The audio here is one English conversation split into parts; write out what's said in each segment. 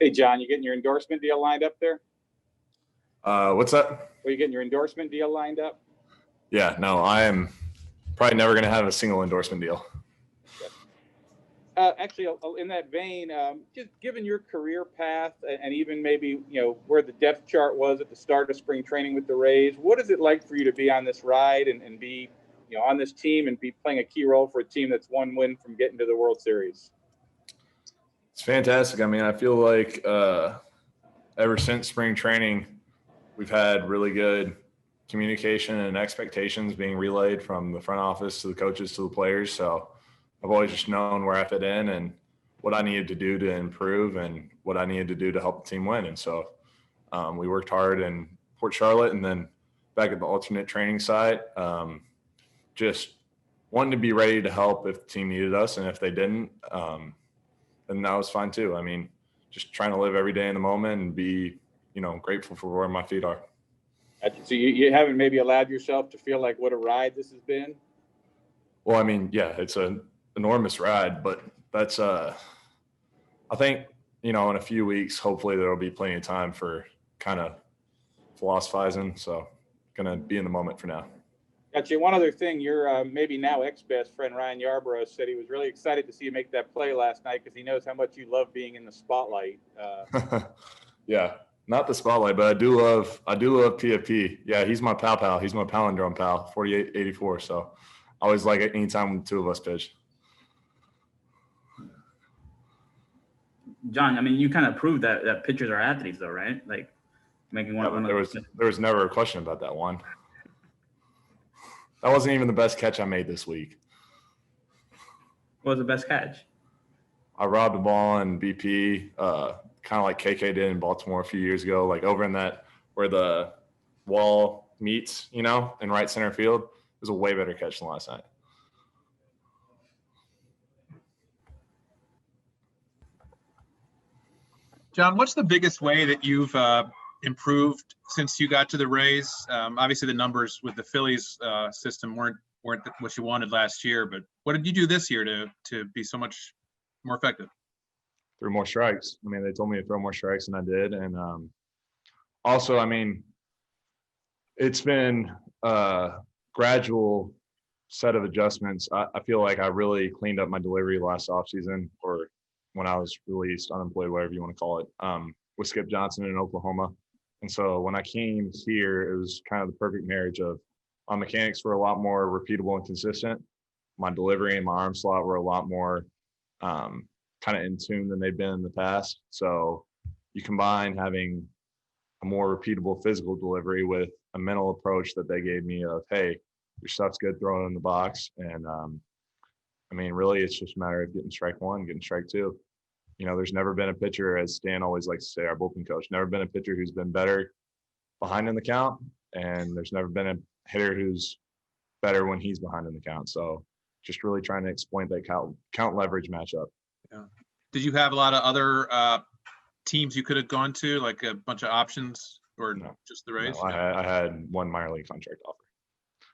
Hey, John, you getting your endorsement deal lined up there? What's that? Are you getting your endorsement deal lined up? Yeah, no, I am probably never going to have a single endorsement deal. Actually, in that vein, just given your career path and even maybe, where the depth chart was at the start of spring training with the Rays, what is it like for you to be on this ride and be, on this team and be playing a key role for a team that's one win from getting to the World Series? It's fantastic. I mean, I feel like ever since spring training, we've had really good communication and expectations being relayed from the front office to the coaches to the players. So I've always just known where I fit in and what I needed to do to improve and what I needed to do to help the team win. And so we worked hard in Port Charlotte and then back at the alternate training site, just wanting to be ready to help if the team needed us. And if they didn't, then that was fine too. I mean, just trying to live every day in the moment and be, grateful for where my feet are. So you haven't maybe allowed yourself to feel like what a ride this has been? Well, I mean, yeah, it's an enormous ride, but that's I think, in a few weeks, hopefully there will be plenty of time for kind of philosophizing. So going to be in the moment for now. Gotcha. One other thing, your maybe now ex-best friend Ryan Yarbrough said he was really excited to see you make that play last night because he knows how much you love being in the spotlight. Yeah, not the spotlight, but I do love PFP. Yeah, he's my pal. He's my palindrome pal, 4884. So I always like it anytime the two of us pitch. John, I mean, you kind of proved that pitchers are athletes, though, right? Like making one. There was never a question about that one. That wasn't even the best catch I made this week. What was the best catch? I robbed a ball in BP, kind of like KK did in Baltimore a few years ago, like over in that where the wall meets, in right center field. It was a way better catch than last night. John, what's the biggest way that you've improved since you got to the Rays? Obviously, the numbers with the Phillies system weren't what you wanted last year, but what did you do this year to be so much more effective? Threw more strikes. I mean, they told me to throw more strikes, and I did. And also, I mean, it's been a gradual set of adjustments. I feel like I really cleaned up my delivery last offseason, or when I was released, unemployed, whatever you want to call it, with Skip Johnson in Oklahoma. And so when I came here, it was kind of the perfect marriage of my mechanics were a lot more repeatable and consistent. My delivery and my arm slot were a lot more kind of in tune than they've been in the past. So you combine having a more repeatable physical delivery with a mental approach that they gave me of, hey, your stuff's good, throw it in the box. And I mean, really, it's just a matter of getting strike one, getting strike two. There's never been a pitcher, as Stan always likes to say, our bullpen coach, never been a pitcher who's been better behind in the count. And there's never been a hitter who's better when he's behind in the count. So just really trying to exploit that count leverage matchup. Yeah. Did you have a lot of other teams you could have gone to, like a bunch of options, or no, just the Rays? No, I had one minor league contract offer.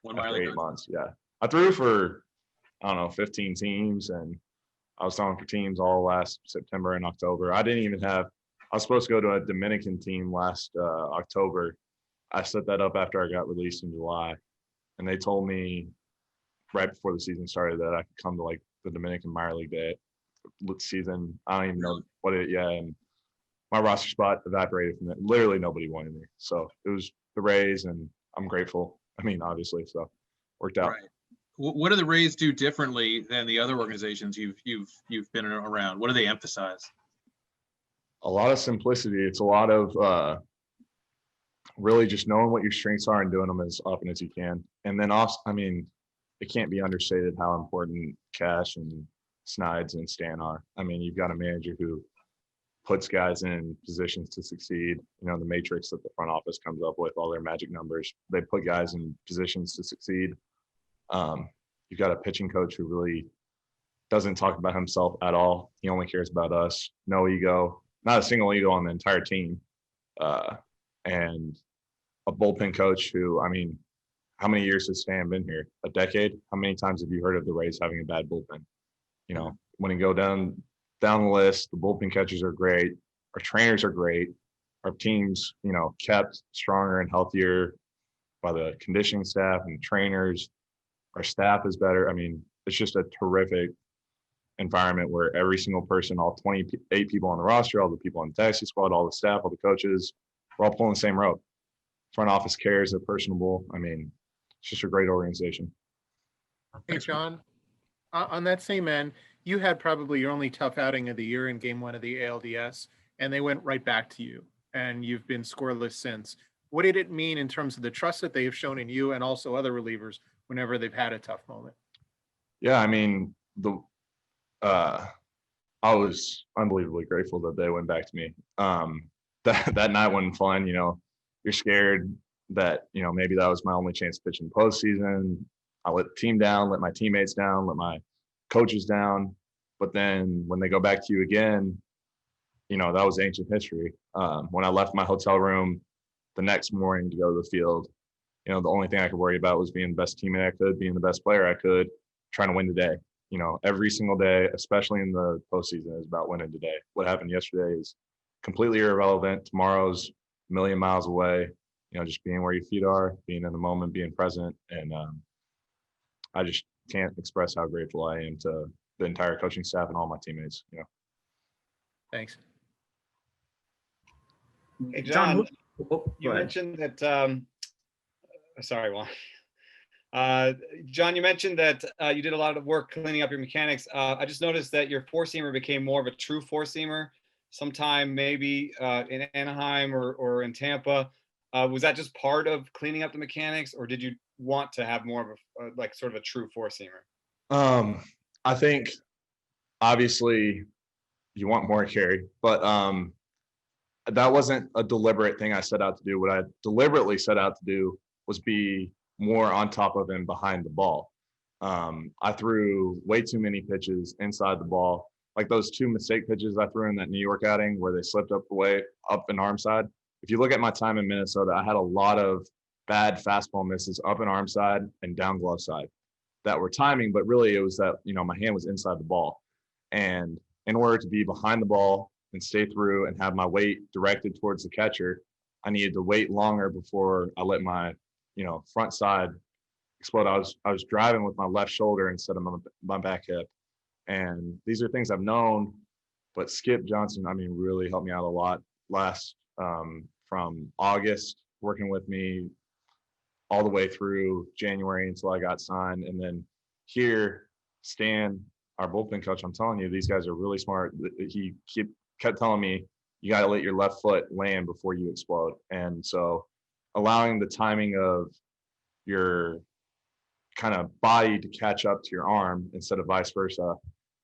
One minor league 8 months, yeah. I threw for, 15 teams, and I was throwing for teams all last September and October. I was supposed to go to a Dominican team last October. I set that up after I got released in July, and they told me right before the season started that I could come to like the Dominican minor league day season. I don't even know what it, yeah. And my roster spot evaporated from that. Literally nobody wanted me. So it was the Rays, and I'm grateful. I mean, obviously, so worked out. Right. What do the Rays do differently than the other organizations you've been around? What do they emphasize? A lot of simplicity. It's a lot of really just knowing what your strengths are and doing them as often as you can. And then also, I mean, it can't be understated how important Cash and Snides and Stan are. I mean, you've got a manager who puts guys in positions to succeed. The matrix that the front office comes up with, all their magic numbers, they put guys in positions to succeed. You've got a pitching coach who really doesn't talk about himself at all. He only cares about us. No ego, not a single ego on the entire team. And a bullpen coach who, I mean, how many years has Stan been here? A decade? How many times have you heard of the Rays having a bad bullpen? When you go down the list, the bullpen catchers are great. Our trainers are great. Our team's, kept stronger and healthier by the conditioning staff and trainers. Our staff is better. I mean, it's just a terrific environment where every single person, all 28 people on the roster, all the people on the taxi squad, all the staff, all the coaches, we're all pulling the same rope. Front office cares, they're personable. I mean, it's just a great organization. Hey, John, on that same end, you had probably your only tough outing of the year in game 1 of the ALDS, and they went right back to you, and you've been scoreless since. What did it mean in terms of the trust that they have shown in you and also other relievers whenever they've had a tough moment? Yeah, I mean, I was unbelievably grateful that they went back to me. That night wasn't fun, you're scared that, maybe that was my only chance to pitch in the postseason. I let the team down, let my teammates down, let my coaches down. But then when they go back to you again, that was ancient history. When I left my hotel room the next morning to go to the field, the only thing I could worry about was being the best teammate I could, being the best player I could, trying to win today. Every single day, especially in the postseason, is about winning today. What happened yesterday is completely irrelevant. Tomorrow's a million miles away. Just being where your feet are, being in the moment, being present. And I just can't express how grateful I am to the entire coaching staff and all my teammates. Thanks. Hey, John, John, you go ahead. mentioned that, sorry, Juan. John, you mentioned that you did a lot of work cleaning up your mechanics. I just noticed that your four-seamer became more of a true four-seamer sometime maybe in Anaheim or in Tampa. Was that just part of cleaning up the mechanics, or did you want to have more of a like sort of a true four-seamer? I think obviously you want more carry, but that wasn't a deliberate thing I set out to do. What I deliberately set out to do was be more on top of and behind the ball. I threw way too many pitches inside the ball, like those 2 mistake pitches I threw in that New York outing where they slipped up and arm side. If you look at my time in Minnesota, I had a lot of bad fastball misses up and arm side and down glove side that were timing, but really it was that, my hand was inside the ball. And in order to be behind the ball and stay through and have my weight directed towards the catcher, I needed to wait longer before I let my, front side explode. I was driving with my left shoulder instead of my back hip. And these are things I've known, but Skip Johnson, really helped me out a lot last from August, working with me all the way through January until I got signed. And then here, Stan, our bullpen coach, I'm telling you, these guys are really smart. He kept telling me, you got to let your left foot land before you explode. And so allowing the timing of your kind of body to catch up to your arm instead of vice versa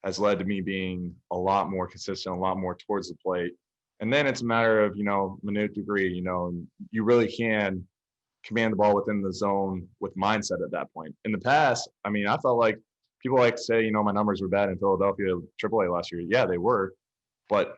has led to me being a lot more consistent, a lot more towards the plate. And then it's a matter of, minute degree, and you really can command the ball within the zone with mindset at that point. In the past, I felt like people like to say, my numbers were bad in Philadelphia AAA last year. Yeah, they were. But,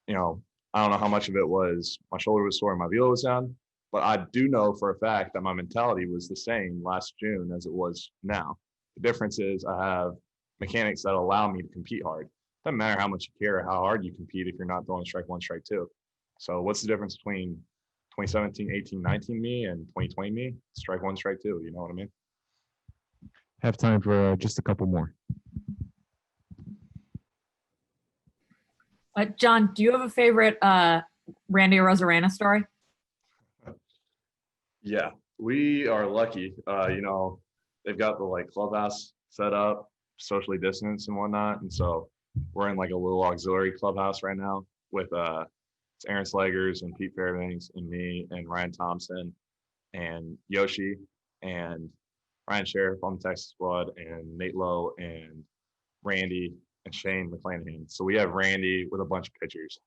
I don't know how much of it was my shoulder was sore and my velo was down. But I do know for a fact that my mentality was the same last June as it was now. The difference is I have mechanics that allow me to compete hard. Doesn't matter how much you care or how hard you compete if you're not throwing strike one, strike two. So what's the difference between 2017, 18, 19 me and 2020 me? Strike one, strike two. You know what I mean? Have time for just a couple more. John, do you have a favorite Randy Arozarena story? Yeah, we are lucky. They've got the clubhouse set up, socially distanced and whatnot. And so we're in a little auxiliary clubhouse right now with it's Aaron Slegers and Pete Fairbanks and me and Ryan Thompson and Yoshi and Ryan Sheriff on the Texas squad and Nate Lowe and Randy and Shane McClanahan. So we have Randy with a bunch of pitchers.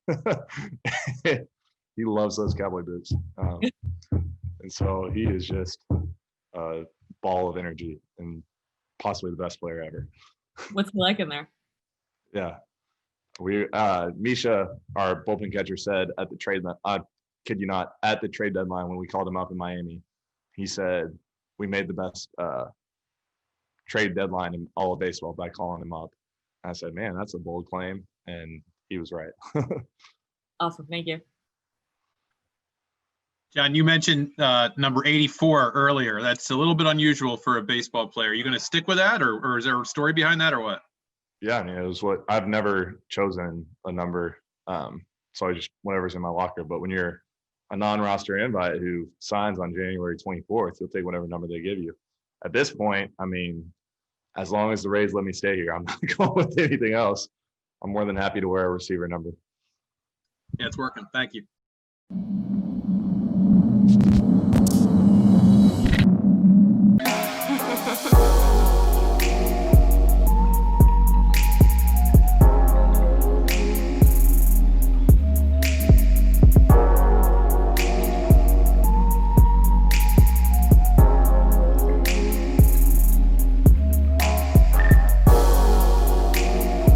He loves those cowboy boots. And so he is just a ball of energy and possibly the best player ever. What's he like in there? Yeah. Misha, our bullpen catcher, said at the trade, I kid you not, at the trade deadline when we called him up in Miami, he said, we made the best trade deadline in all of baseball by calling him up. And I said, man, that's a bold claim. And he was right. Awesome. Thank you. John, you mentioned number 84 earlier. That's a little bit unusual for a baseball player. Are you going to stick with that, or is there a story behind that, or what? Yeah, I mean, it was what I've never chosen a number. So I just whatever's in my locker. But when you're a non-roster invite who signs on January 24th, you'll take whatever number they give you. At this point, I mean, as long as the Rays let me stay here, I'm not going with anything else. I'm more than happy to wear a receiver number. Yeah, it's working. Thank you.